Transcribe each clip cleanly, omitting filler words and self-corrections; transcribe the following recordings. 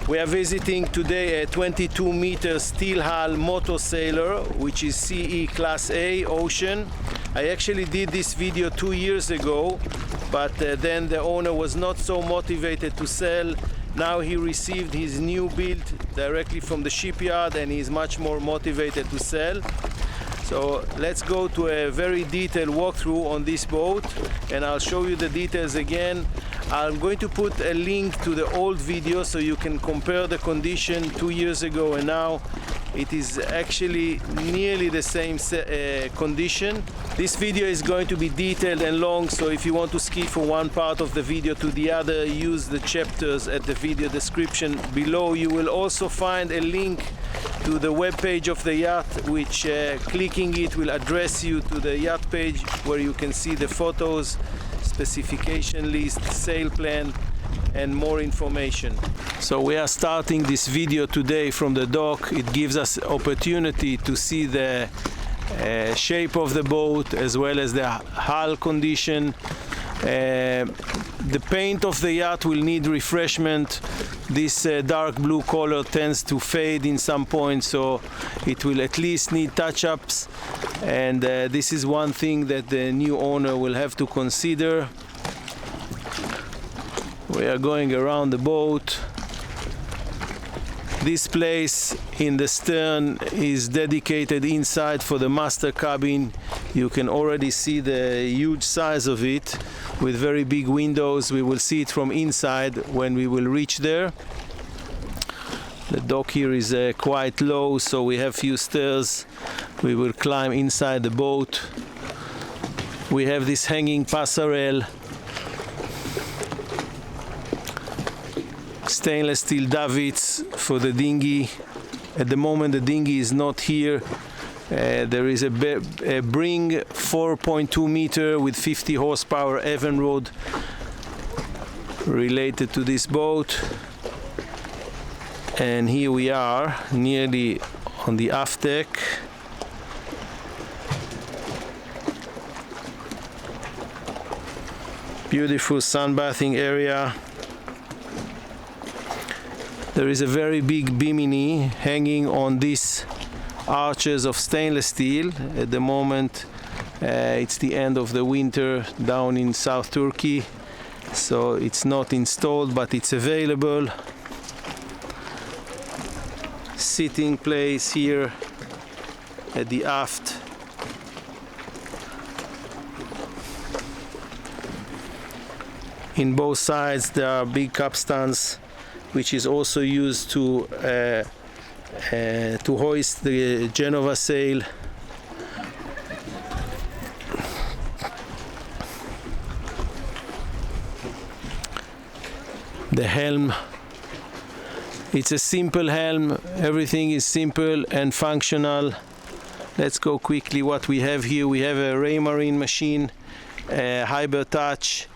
We are visiting today a 22-meter steel hull MotorSailer, which is CE Class A Ocean. I actually did this video 2 years ago, but then the owner was not so motivated to sell. Now he received his new build directly from the shipyard and he's much more motivated to sell. So let's go to a very detailed walkthrough on this boat and I'll show you the details again. I'm going to put a link to the old video so you can compare the condition 2 years ago and now. It is actually nearly the same condition. This video is going to be detailed and long, so if you want to skip from one part of the video to the other, use the chapters at the video description below. You will also find a link to the web page of the yacht, which clicking it will address you to the yacht page where you can see the photos, specification list, sail plan and more information. So we are starting this video today from the dock. It gives us opportunity to see the shape of the boat as well as the hull condition. The paint of the yacht will need refreshment. This dark blue color tends to fade in some points, so it will at least need touch-ups, and this is one thing that the new owner will have to consider. We are going around the boat. This place in the stern is dedicated inside for the master cabin. You can already see the huge size of it with very big windows. We will see it from inside when we will reach there. The dock here is quite low, so we have few stairs. We will climb inside the boat. We have this hanging passerelle. Stainless steel davits for the dinghy. At the moment the dinghy is not here. There is a Bring 4.2 meter with 50 horsepower Evenrod related to this boat. And here we are nearly on the aft deck. Beautiful sunbathing area. There is a very big bimini hanging on these arches of stainless steel. At the moment it's the end of the winter down in South Turkey, so it's not installed, but it's available. Sitting place here at the aft. In both sides there are big capstans, which is also used to hoist the Genova sail. The helm. It's a simple helm. Everything is simple and functional. Let's go quickly what we have here. We have a Raymarine machine, Hyper Touch,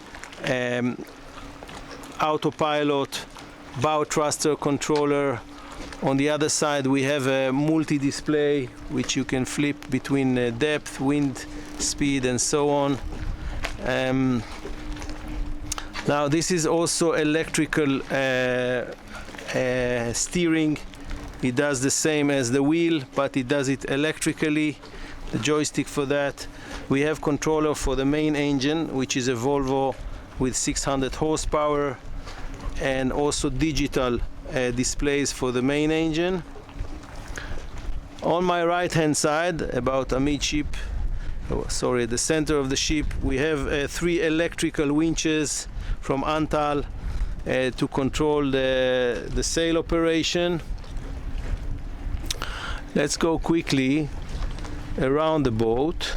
autopilot, bow thruster controller. On the other side we have a multi-display which you can flip between depth, wind, speed and so on. Now this is also electrical steering. It does the same as the wheel, but it does it electrically. The joystick for that. We have controller for the main engine, which is a VOLVO with 600 horsepower, and also digital displays for the main engine. On my right hand side, about amidship, the center of the ship, we have 3 electrical winches from Antal to control the sail operation. Let's go quickly around the boat.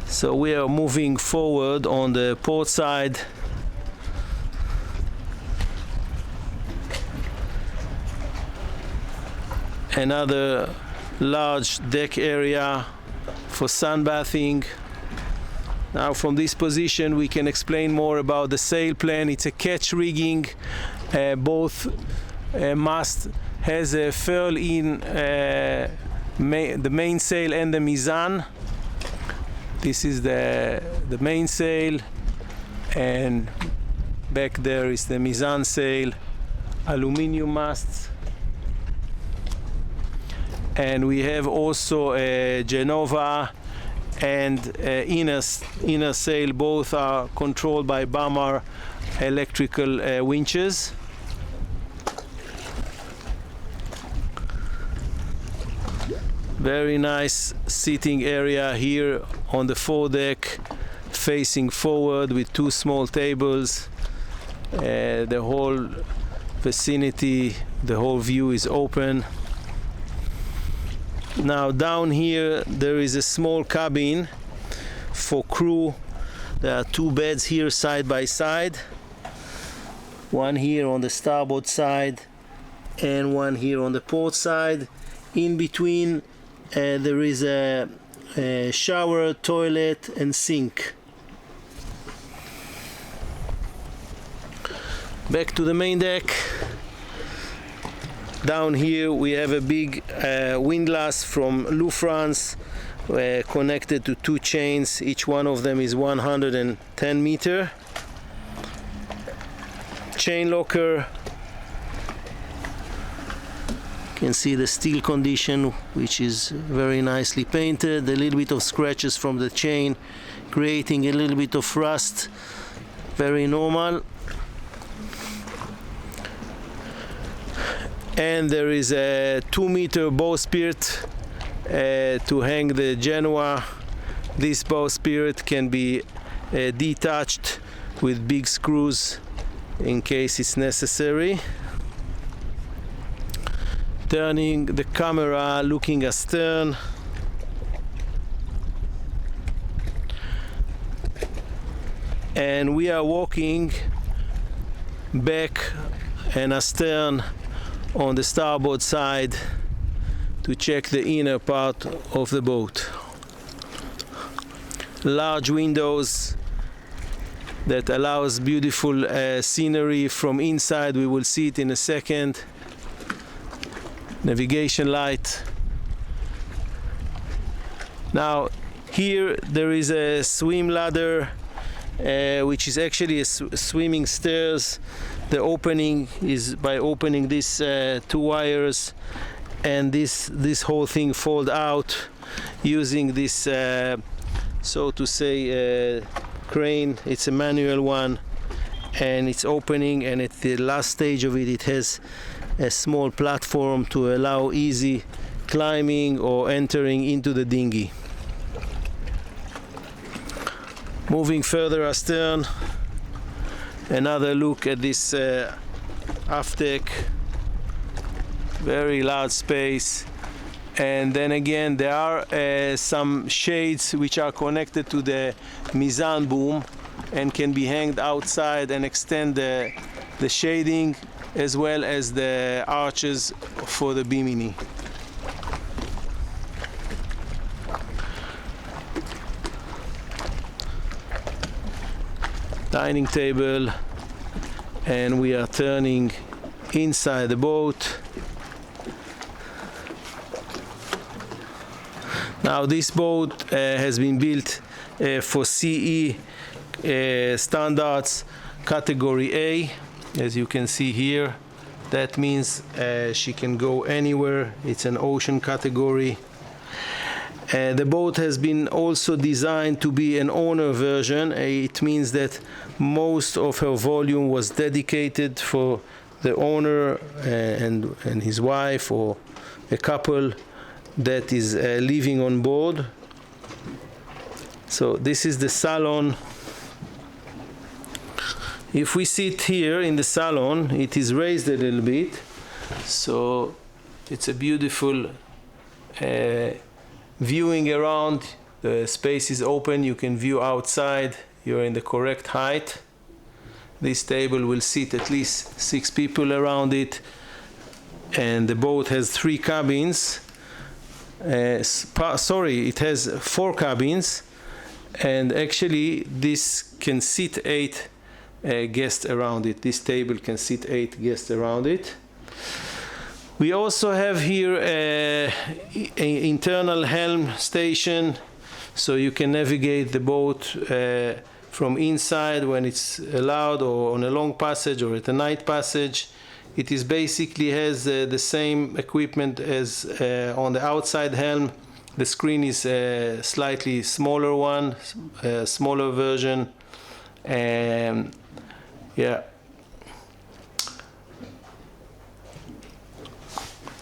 So we are moving forward on the port side. Another large deck area for sunbathing. Now from this position we can explain more about the sail plan. It's a catch rigging. Both mast has a furl in the mainsail and the mizan. This is the mainsail. And back there is the mizan sail, aluminium masts. And we have also a Genova and inner sail. Both are controlled by Bamar electrical winches. Very nice seating area here on the foredeck, facing forward with two small tables. The whole vicinity, the whole view is open. Now down here there is a small cabin for crew. There are two beds here side by side, one here on the starboard side and one here on the port side. In between there is a shower, toilet and sink. Back to the main deck. Down here we have a big windlass from Lufrance, connected to two chains. Each one of them is 110 meter. Chain locker. You can see the steel condition, which is very nicely painted. A little bit of scratches from the chain, creating a little bit of rust. Very normal. And there is a 2-meter bowsprit to hang the Genoa. This bowsprit can be detached with big screws in case it's necessary. Turning the camera, looking astern. And we are walking back and astern on the starboard side to check the inner part of the boat. Large windows that allows beautiful scenery from inside. We will see it in a second. Navigation light. Now here there is a swim ladder, which is actually a swimming stairs. The opening is by opening these two wires, and this whole thing fold out using this so to say crane. It's a manual one, and it's opening, and at the last stage of it, it has a small platform to allow easy climbing or entering into the dinghy. Moving further astern, another look at this aft deck. Very large space, and then again there are some shades which are connected to the mizan boom and can be hanged outside and extend the shading, as well as the arches for the bimini. Dining table, and we are turning inside the boat. Now this boat has been built for CE standards category A, as you can see here. That means she can go anywhere. It's an ocean category. The boat has been also designed to be an owner version. It means that most of her volume was dedicated for the owner and his wife, or a couple that is living on board. So this is the salon. If we sit here in the salon, it is raised a little bit, so it's a beautiful viewing around. The space is open, you can view outside, you're in the correct height. This table will sit at least 6 people around it, and the boat has 3 cabins. It has 4 cabins, and actually this can sit 8 guests around it. This table can sit 8 guests around it. We also have here an internal helm station, so you can navigate the boat from inside when it's allowed, or on a long passage or at a night passage. It is basically has the same equipment as on the outside helm. The screen is a slightly smaller one, a smaller version, and yeah.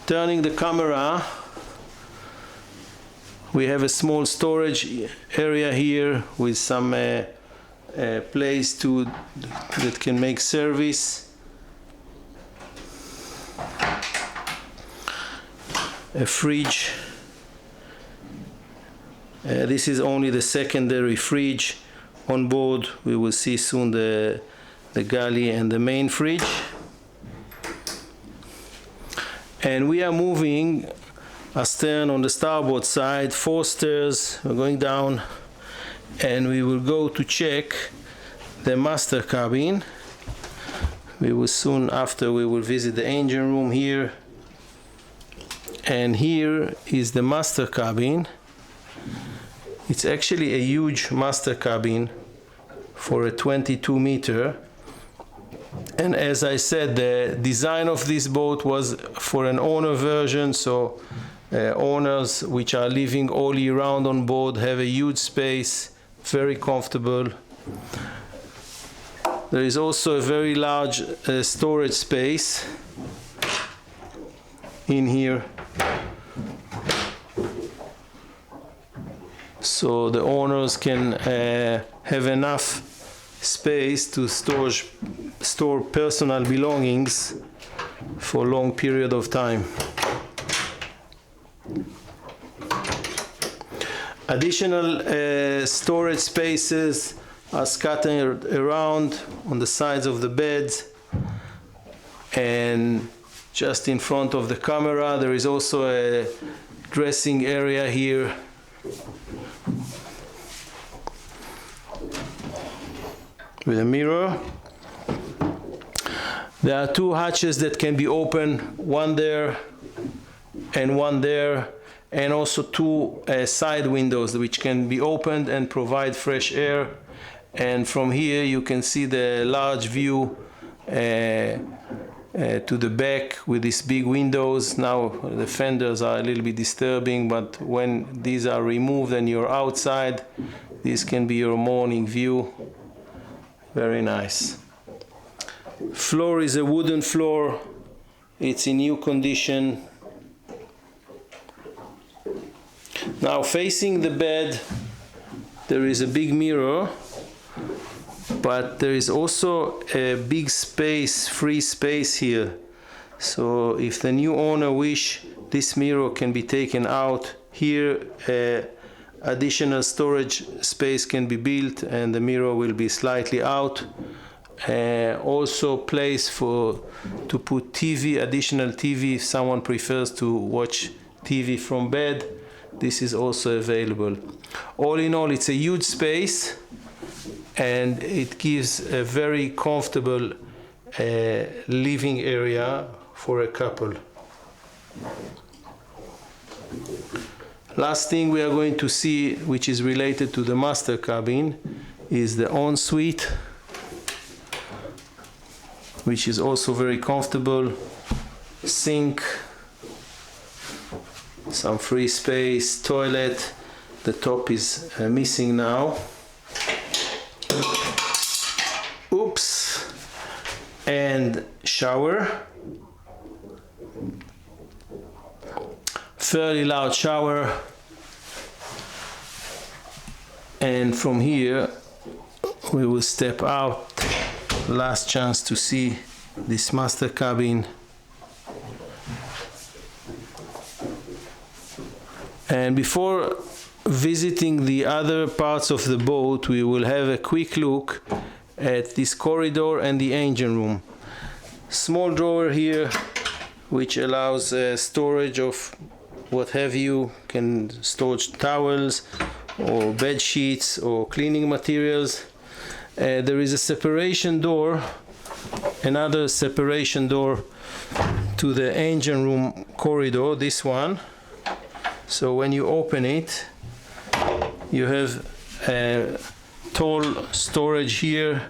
Turning the camera, we have a small storage area here with some place that can make service. A fridge. This is only the secondary fridge. On board we will see soon the galley and the main fridge. And we are moving astern on the starboard side, 4 stairs. We're going down, and we will go to check the master cabin. We will soon after we will visit the engine room here. And here is the master cabin. It's actually a huge master cabin for a 22 meter. And as I said, the design of this boat was for an owner version, so owners which are living all year round on board have a huge space, very comfortable. There is also a very large storage space in here. So the owners can have enough space to store personal belongings for a long period of time. Additional storage spaces are scattered around on the sides of the beds, and just in front of the camera there is also a dressing area here. With a mirror. There are 2 hatches that can be opened, one there and one there, and also 2 side windows which can be opened and provide fresh air. And from here you can see the large view to the back with these big windows. Now the fenders are a little bit disturbing, but when these are removed and you're outside, this can be your morning view. Very nice. Floor is a wooden floor. It's in new condition. Now facing the bed there is a big mirror, but there is also a big space, free space here. So if the new owner wish, this mirror can be taken out. Here additional storage space can be built and the mirror will be slightly out. Also place to put TV, additional TV if someone prefers to watch TV from bed. This is also available. All in all, it's a huge space and it gives a very comfortable living area for a couple. Last thing we are going to see, which is related to the master cabin, is the ensuite, which is also very comfortable. Sink, some free space, toilet. The top is missing now. Oops. And shower. Fairly large shower. And from here we will step out. Last chance to see this master cabin. And before visiting the other parts of the boat, we will have a quick look at this corridor and the engine room. Small drawer here which allows storage of what have you, can store towels or bed sheets or cleaning materials. There is a separation door, another separation door to the engine room corridor, this one. So when you open it, you have tall storage here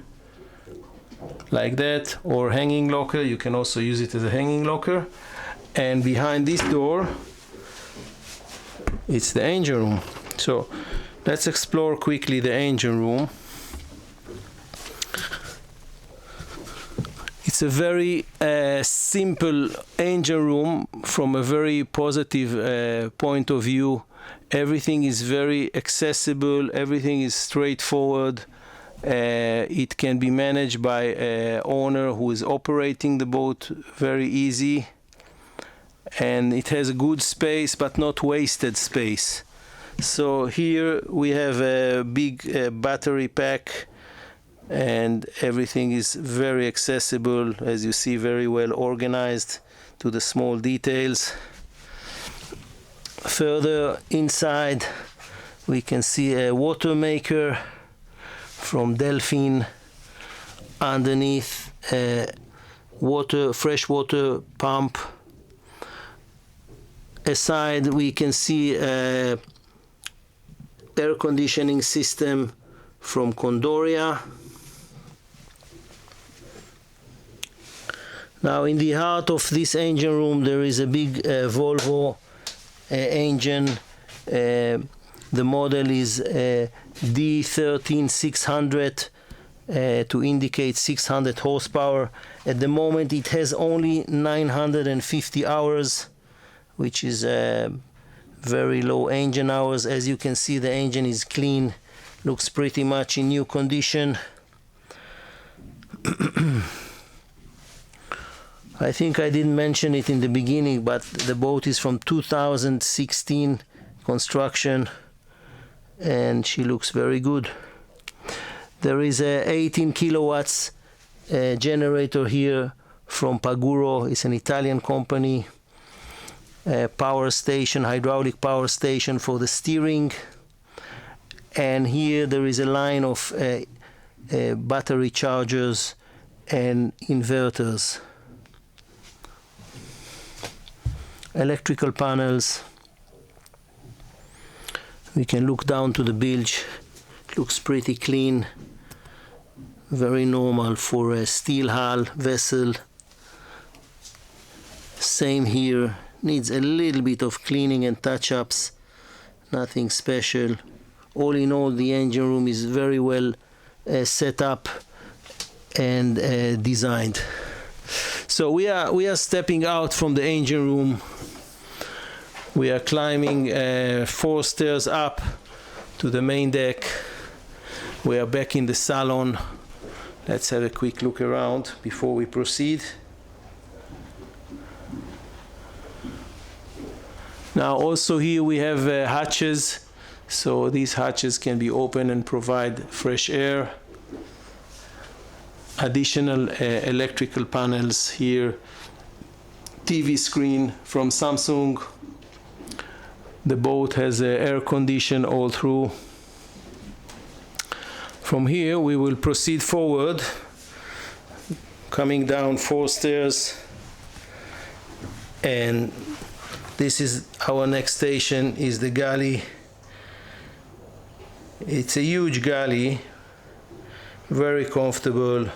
like that, or hanging locker. You can also use it as a hanging locker. And behind this door it's the engine room. So let's explore quickly the engine room. It's a very simple engine room from a very positive point of view. Everything is very accessible, everything is straightforward. It can be managed by an owner who is operating the boat very easy. And it has a good space, but not wasted space. So here we have a big battery pack, and everything is very accessible, as you see, very well organized to the small details. Further inside we can see a water maker from Delphine, underneath a fresh water pump. Aside we can see a air conditioning system from Condoria. Now in the heart of this engine room there is a big VOLVO engine. The model is D13600 to indicate 600 horsepower. At the moment it has only 950 hours, which is very low engine hours. As you can see, the engine is clean, looks pretty much in new condition. I think I didn't mention it in the beginning, but the boat is from 2016 construction, and she looks very good. There is a 18 kilowatts generator here from Paguro. It's an Italian company. Power station, hydraulic power station for the steering. And here there is a line of battery chargers and inverters. Electrical panels. We can look down to the bilge. It looks pretty clean, very normal for a steel hull vessel. Same here, needs a little bit of cleaning and touch-ups, nothing special. All in all, the engine room is very well set up and designed. So we are stepping out from the engine room. We are climbing 4 stairs up to the main deck. We are back in the salon. Let's have a quick look around before we proceed. Now also here we have hatches, so these hatches can be open and provide fresh air. Additional electrical panels here. TV screen from Samsung. The boat has air condition all through. From here we will proceed forward, coming down 4 stairs, and this is our next station, is the galley. It's a huge galley, very comfortable.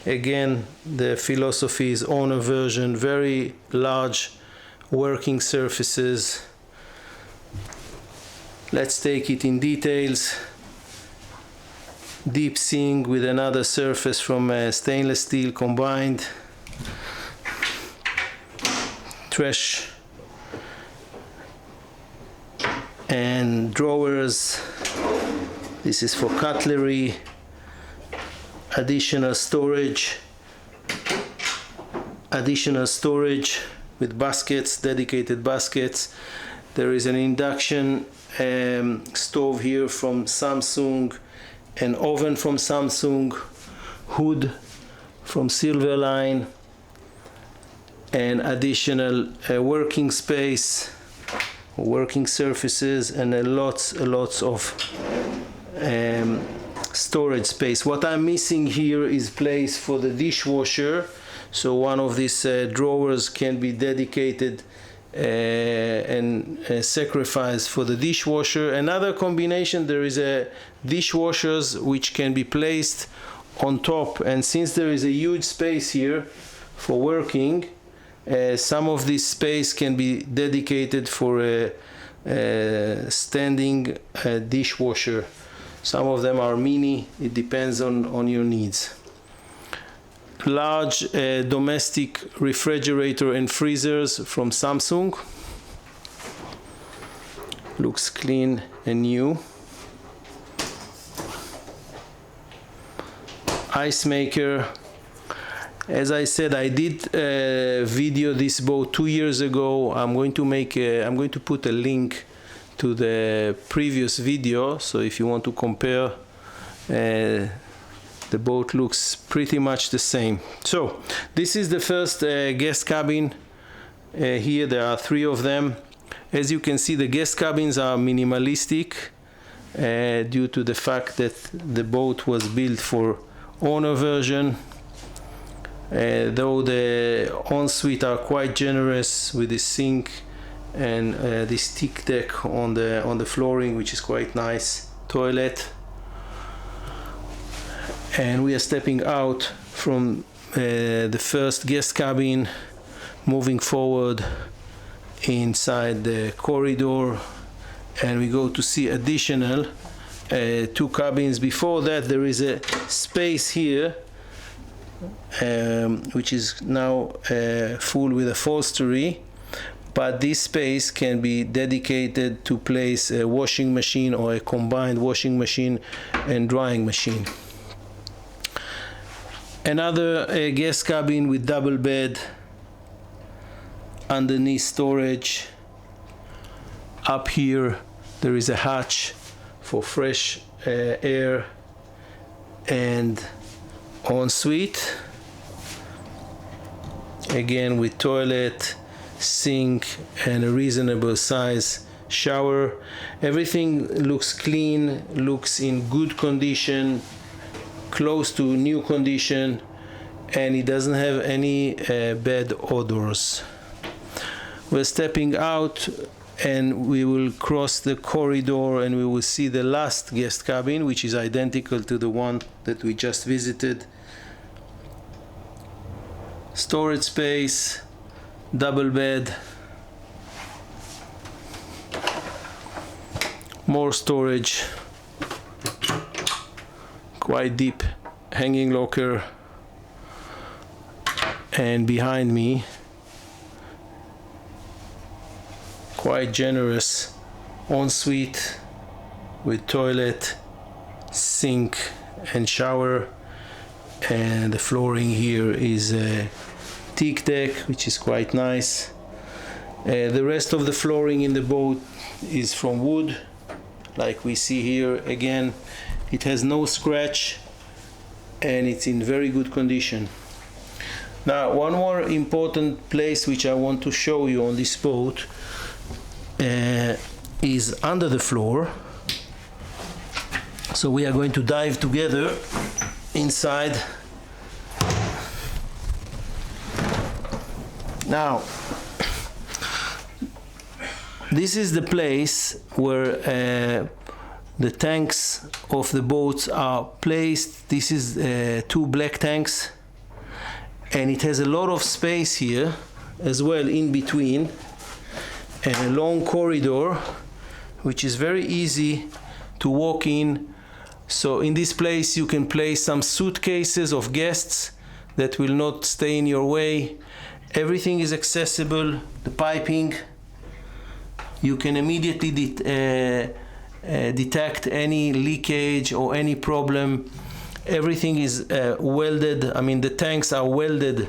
Again, the philosophy is owner version, very large working surfaces. Let's take it in details. Deep sink with another surface from stainless steel combined. Trash and drawers. This is for cutlery. Additional storage with baskets, dedicated baskets. There is an induction stove here from Samsung, an oven from Samsung, hood from Silverline, and additional working space, working surfaces, and lots of storage space. What I'm missing here is place for the dishwasher, so one of these drawers can be dedicated and sacrifice for the dishwasher. Another combination, there is a dishwashers which can be placed on top, and since there is a huge space here for working, some of this space can be dedicated for a standing dishwasher. Some of them are mini, it depends on your needs. Large domestic refrigerator and freezers from Samsung. Looks clean and new. Ice maker. As I said, I did video this boat 2 years ago. I'm going to put a link to the previous video, so if you want to compare, the boat looks pretty much the same. So this is the first guest cabin. Here there are 3 of them. As you can see, the guest cabins are minimalistic due to the fact that the boat was built for owner version. Though the ensuite are quite generous with the sink and this thick deck on the flooring, which is quite nice. Toilet. And we are stepping out from the first guest cabin, moving forward inside the corridor, and we go to see additional 2 cabins. Before that, there is a space here which is now full with upholstery, but this space can be dedicated to place a washing machine or a combined washing machine and drying machine. Another guest cabin with double bed, underneath storage. Up here there is a hatch for fresh air and ensuite, again with toilet, sink and a reasonable size shower. Everything looks clean, looks in good condition, close to new condition, and it doesn't have any bad odors. We're stepping out and we will cross the corridor and we will see the last guest cabin, which is identical to the one that we just visited. Storage space, double bed, more storage, quite deep hanging locker, and behind me quite generous ensuite with toilet, sink and shower, and the flooring here is a teak deck, which is quite nice. The rest of the flooring in the boat is from wood, like we see here. Again, it has no scratch and it's in very good condition. Now, one more important place which I want to show you on this boat is under the floor. So we are going to dive together inside. Now, this is the place where the tanks of the boats are placed. This is 2 black tanks, and it has a lot of space here as well in between, and a long corridor which is very easy to walk in. So in this place you can place some suitcases of guests that will not stay in your way. Everything is accessible. The piping, you can immediately detect any leakage or any problem. Everything is welded. I mean, the tanks are welded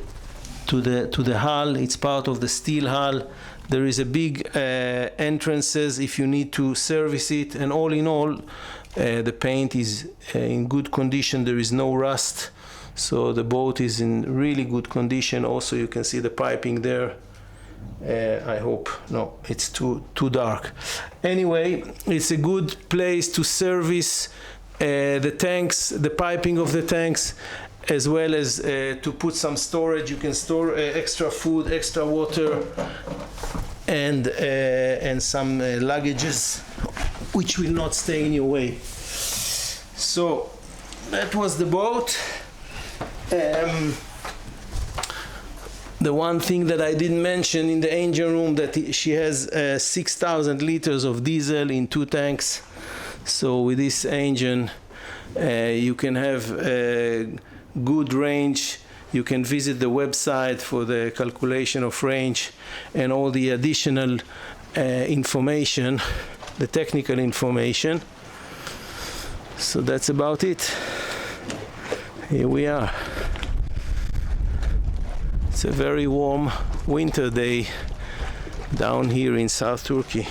to the hull. It's part of the steel hull. There is a big entrances if you need to service it, and all in all, the paint is in good condition. There is no rust, so the boat is in really good condition. Also, you can see the piping there. I hope no, it's too dark. Anyway, it's a good place to service the tanks, the piping of the tanks, as well as to put some storage. You can store extra food, extra water, and some luggages which will not stay in your way. So that was the boat. The one thing that I didn't mention in the engine room, that she has 6,000 liters of diesel in 2 tanks. So with this engine you can have good range. You can visit the website for the calculation of range and all the additional information, the technical information. So that's about it. Here we are. It's a very warm winter day down here in South Turkey.